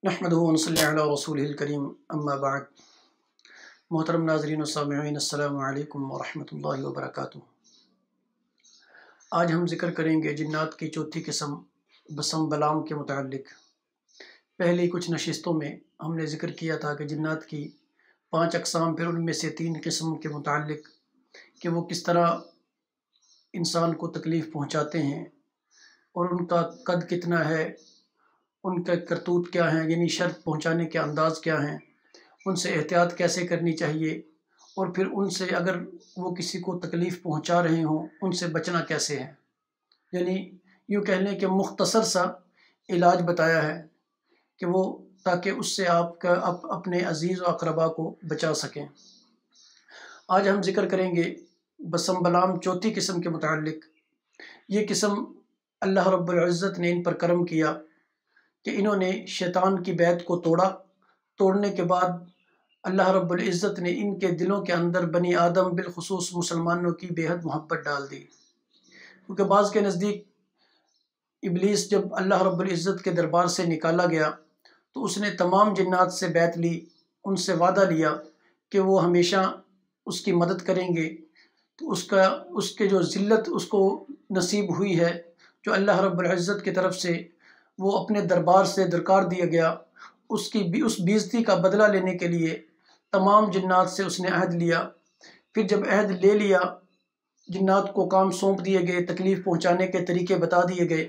نحمدہ و نصلی علی رسولہ الکریم اما بعد۔ محترم ناظرین و سامعین، السلام علیکم ورحمۃ اللہ وبرکاتہ۔ آج ہم ذکر کریں گے جنات کی چوتھی قسم بسم بلام کے متعلق۔ پہلی کچھ نشستوں میں ہم نے ذکر کیا تھا کہ جنات کی 5 اقسام، پھر ان میں سے 3 قسم کے متعلق کہ وہ کس طرح انسان کو تکلیف پہنچاتے ہیں اور ان کا قد کتنا ہے، ان کا کرتوت کیا ہیں، یعنی شرط پہنچانے کے انداز کیا ہیں، ان سے احتیاط کیسے کرنی چاہیے، اور پھر ان سے اگر وہ کسی کو تکلیف پہنچا رہے ہوں ان سے بچنا کیسے ہے۔ یعنی یوں کہہ لیں کہ مختصر سا علاج بتایا ہے کہ وہ تاکہ اس سے آپ اپنے عزیز و اقربا کو بچا سکیں۔ آج ہم ذکر کریں گے بسم بلام چوتھی قسم کے متعلق۔ یہ قسم اللہ رب العزت نے ان پر کرم کیا کہ انہوں نے شیطان کی بیعت کو توڑنے کے بعد اللہ رب العزت نے ان کے دلوں کے اندر بنی آدم بالخصوص مسلمانوں کی بے حد محبت ڈال دی۔ کیونکہ بعض کے نزدیک ابلیس جب اللہ رب العزت کے دربار سے نکالا گیا تو اس نے تمام جنات سے بیعت لی، ان سے وعدہ لیا کہ وہ ہمیشہ اس کی مدد کریں گے۔ تو اس کے جو ذلت اس کو نصیب ہوئی ہے، جو اللہ رب العزت کی طرف سے وہ اپنے دربار سے درکار دیا گیا، اس بےعزتی کا بدلہ لینے کے لیے تمام جنات سے اس نے عہد لیا۔ پھر جب عہد لے لیا، جنات کو کام سونپ دیے گئے، تکلیف پہنچانے کے طریقے بتا دیے گئے۔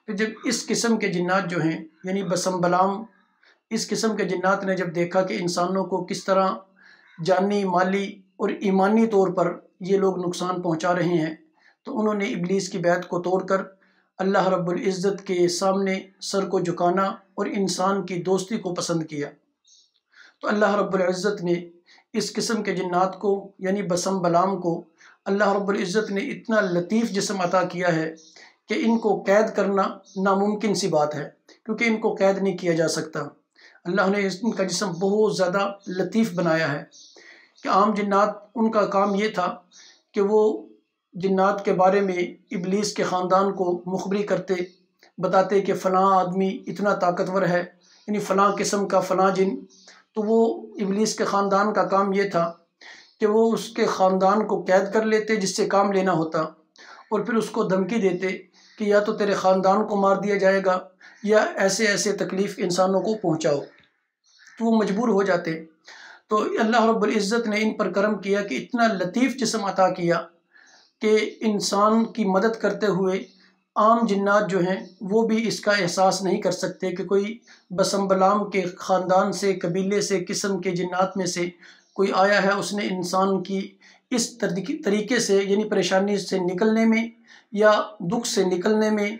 پھر جب اس قسم کے جنات جو ہیں یعنی بسم بلام، اس قسم کے جنات نے جب دیکھا کہ انسانوں کو کس طرح جانی، مالی اور ایمانی طور پر یہ لوگ نقصان پہنچا رہے ہیں، تو انہوں نے ابلیس کی بیعت کو توڑ کر اللہ رب العزت کے سامنے سر کو جھکانا اور انسان کی دوستی کو پسند کیا۔ تو اللہ رب العزت نے اس قسم کے جنات کو یعنی بسم بلام کو اللہ رب العزت نے اتنا لطیف جسم عطا کیا ہے کہ ان کو قید کرنا ناممکن سی بات ہے، کیونکہ ان کو قید نہیں کیا جا سکتا۔ اللہ نے ان کا جسم بہت زیادہ لطیف بنایا ہے کہ عام جنات ان کا کام یہ تھا کہ وہ جنات کے بارے میں ابلیس کے خاندان کو مخبری کرتے، بتاتے کہ فلاں آدمی اتنا طاقتور ہے، یعنی فلاں قسم کا فلاں جن۔ تو وہ ابلیس کے خاندان کا کام یہ تھا کہ وہ اس کے خاندان کو قید کر لیتے جس سے کام لینا ہوتا، اور پھر اس کو دھمکی دیتے کہ یا تو تیرے خاندان کو مار دیا جائے گا یا ایسے ایسے تکلیف انسانوں کو پہنچاؤ۔ تو وہ مجبور ہو جاتے۔ تو اللہ رب العزت نے ان پر کرم کیا کہ اتنا لطیف جسم عطا کیا کہ انسان کی مدد کرتے ہوئے عام جنات جو ہیں وہ بھی اس کا احساس نہیں کر سکتے کہ کوئی بسم بلام کے خاندان سے، قبیلے سے، قسم کے جنات میں سے کوئی آیا ہے، اس نے انسان کی اس طریقے سے یعنی پریشانی سے نکلنے میں یا دکھ سے نکلنے میں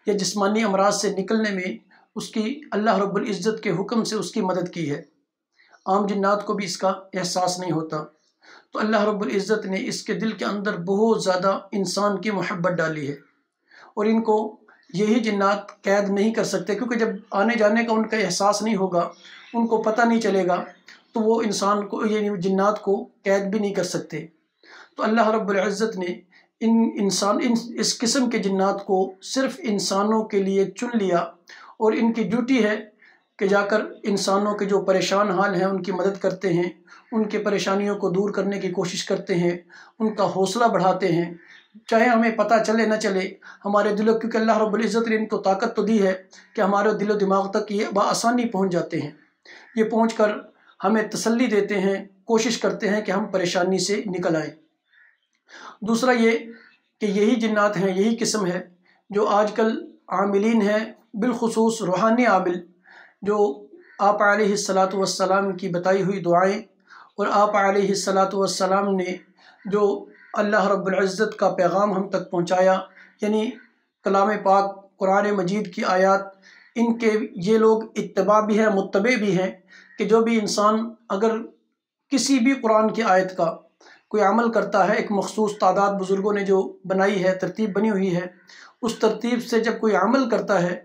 یا جسمانی امراض سے نکلنے میں اس کی اللہ رب العزت کے حکم سے اس کی مدد کی ہے۔ عام جنات کو بھی اس کا احساس نہیں ہوتا۔ تو اللہ رب العزت نے اس کے دل کے اندر بہت زیادہ انسان کی محبت ڈالی ہے، اور ان کو یہی جنات قید نہیں کر سکتے، کیونکہ جب آنے جانے کا ان کا احساس نہیں ہوگا، ان کو پتہ نہیں چلے گا، تو وہ انسان کو یعنی جنات کو قید بھی نہیں کر سکتے۔ تو اللہ رب العزت نے اس قسم کے جنات کو صرف انسانوں کے لیے چن لیا، اور ان کی ڈیوٹی ہے کہ جا کر انسانوں کے جو پریشان حال ہیں ان کی مدد کرتے ہیں، ان کے پریشانیوں کو دور کرنے کی کوشش کرتے ہیں، ان کا حوصلہ بڑھاتے ہیں، چاہے ہمیں پتہ چلے نہ چلے ہمارے دلوں، کیونکہ اللہ رب العزت نے ان کو طاقت تو دی ہے کہ ہمارے دل و دماغ تک یہ بآسانی پہنچ جاتے ہیں۔ یہ پہنچ کر ہمیں تسلی دیتے ہیں، کوشش کرتے ہیں کہ ہم پریشانی سے نکل آئیں۔ دوسرا یہ کہ یہی جنات ہیں، یہی قسم ہے جو آج کل عاملین ہیں، بالخصوص روحانی عامل، جو آپ علیہ السلام کی بتائی ہوئی دعائیں اور آپ علیہ السلام نے جو اللہ رب العزت کا پیغام ہم تک پہنچایا، یعنی کلام پاک قرآن مجید کی آیات، ان کے یہ لوگ اتباع بھی ہیں، متبع بھی ہیں کہ جو بھی انسان اگر کسی بھی قرآن کی آیت کا کوئی عمل کرتا ہے، ایک مخصوص تعداد بزرگوں نے جو بنائی ہے، ترتیب بنی ہوئی ہے، اس ترتیب سے جب کوئی عمل کرتا ہے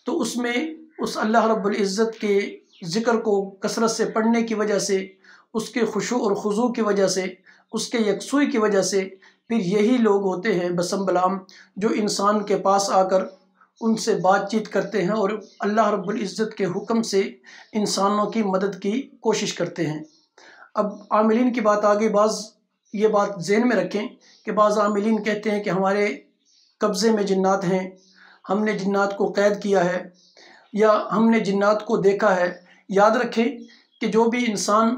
تو اس میں اس اللہ رب العزت کے ذکر کو کثرت سے پڑھنے کی وجہ سے، اس کے خشوع اور خضوع کی وجہ سے، اس کے یکسوئی کی وجہ سے، پھر یہی لوگ ہوتے ہیں بسم بلام جو انسان کے پاس آ کر ان سے بات چیت کرتے ہیں اور اللہ رب العزت کے حکم سے انسانوں کی مدد کی کوشش کرتے ہیں۔ اب عاملین کی بات آگے، یہ بات ذہن میں رکھیں کہ بعض عاملین کہتے ہیں کہ ہمارے قبضے میں جنات ہیں، ہم نے جنات کو قید کیا ہے یا ہم نے جنات کو دیکھا ہے۔ یاد رکھیں کہ جو بھی انسان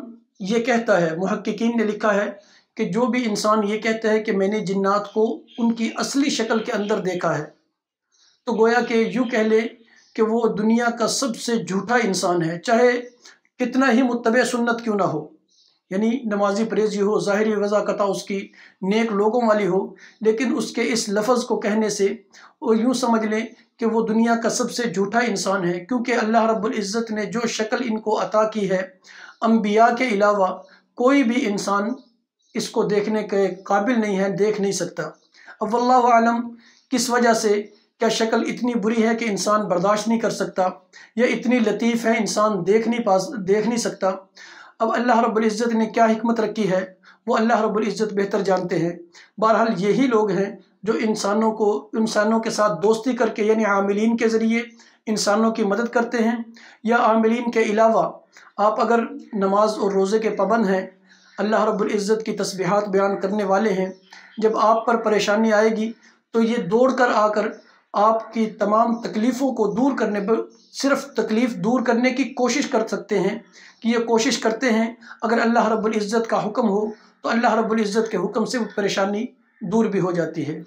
یہ کہتا ہے، محققین نے لکھا ہے کہ جو بھی انسان یہ کہتا ہے کہ میں نے جنات کو ان کی اصلی شکل کے اندر دیکھا ہے، تو گویا کہ یوں کہہ لے کہ وہ دنیا کا سب سے جھوٹا انسان ہے، چاہے کتنا ہی متبع سنت کیوں نہ ہو، یعنی نمازی پرہیزی ہو، ظاہری وضاحت اس کی نیک لوگوں والی ہو، لیکن اس کے اس لفظ کو کہنے سے وہ یوں سمجھ لیں کہ وہ دنیا کا سب سے جھوٹا انسان ہے، کیونکہ اللہ رب العزت نے جو شکل ان کو عطا کی ہے، انبیاء کے علاوہ کوئی بھی انسان اس کو دیکھنے کے قابل نہیں ہے، دیکھ نہیں سکتا۔ اب واللہ اعلم کس وجہ سے، کیا شکل اتنی بری ہے کہ انسان برداشت نہیں کر سکتا، یا اتنی لطیف ہے انسان دیکھ نہیں سکتا۔ اب اللہ رب العزت نے کیا حکمت رکھی ہے وہ اللہ رب العزت بہتر جانتے ہیں۔ بہرحال یہی لوگ ہیں جو انسانوں کے ساتھ دوستی کر کے، یعنی عاملین کے ذریعے انسانوں کی مدد کرتے ہیں، یا عاملین کے علاوہ آپ اگر نماز اور روزے کے پابند ہیں، اللہ رب العزت کی تسبیحات بیان کرنے والے ہیں، جب آپ پر پریشانی آئے گی تو یہ دوڑ کر آ کر آپ کی تمام تکلیفوں کو دور کرنے پر، صرف تکلیف دور کرنے کی کوشش کر سکتے ہیں، کہ یہ کوشش کرتے ہیں اگر اللہ رب العزت کا حکم ہو تو اللہ رب العزت کے حکم سے وہ پریشانی دور بھی ہو جاتی ہے۔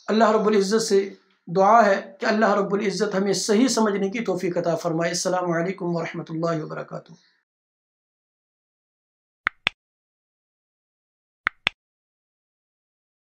اللہ رب العزت سے دعا ہے کہ اللہ رب العزت ہمیں صحیح سمجھنے کی توفیق عطا فرمائے۔ السلام علیکم ورحمۃ اللہ وبرکاتہ۔